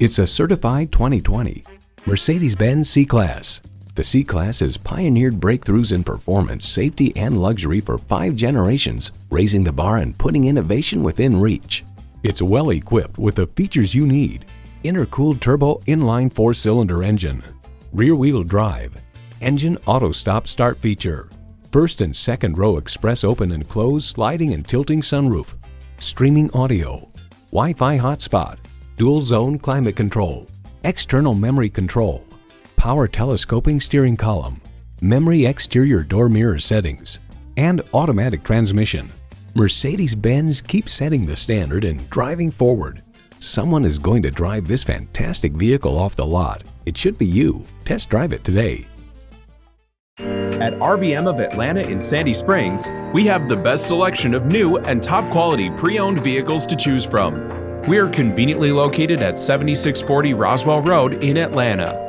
It's a certified 2020 Mercedes-Benz C-Class. The C-Class has pioneered breakthroughs in performance, safety, and luxury for 5 generations, raising the bar and putting innovation within reach. It's well equipped with the features you need: intercooled turbo inline 4-cylinder engine, rear-wheel drive, engine auto stop-start feature, first and second row express open and close sliding and tilting sunroof, streaming audio, Wi-Fi hotspot, dual zone climate control, external memory control, power telescoping steering column, memory exterior door mirror settings, and automatic transmission. Mercedes-Benz keeps setting the standard and driving forward. Someone is going to drive this fantastic vehicle off the lot. It should be you. Test drive it today. At RBM of Atlanta in Sandy Springs, we have the best selection of new and top quality pre-owned vehicles to choose from. We are conveniently located at 7640 Roswell Road in Atlanta.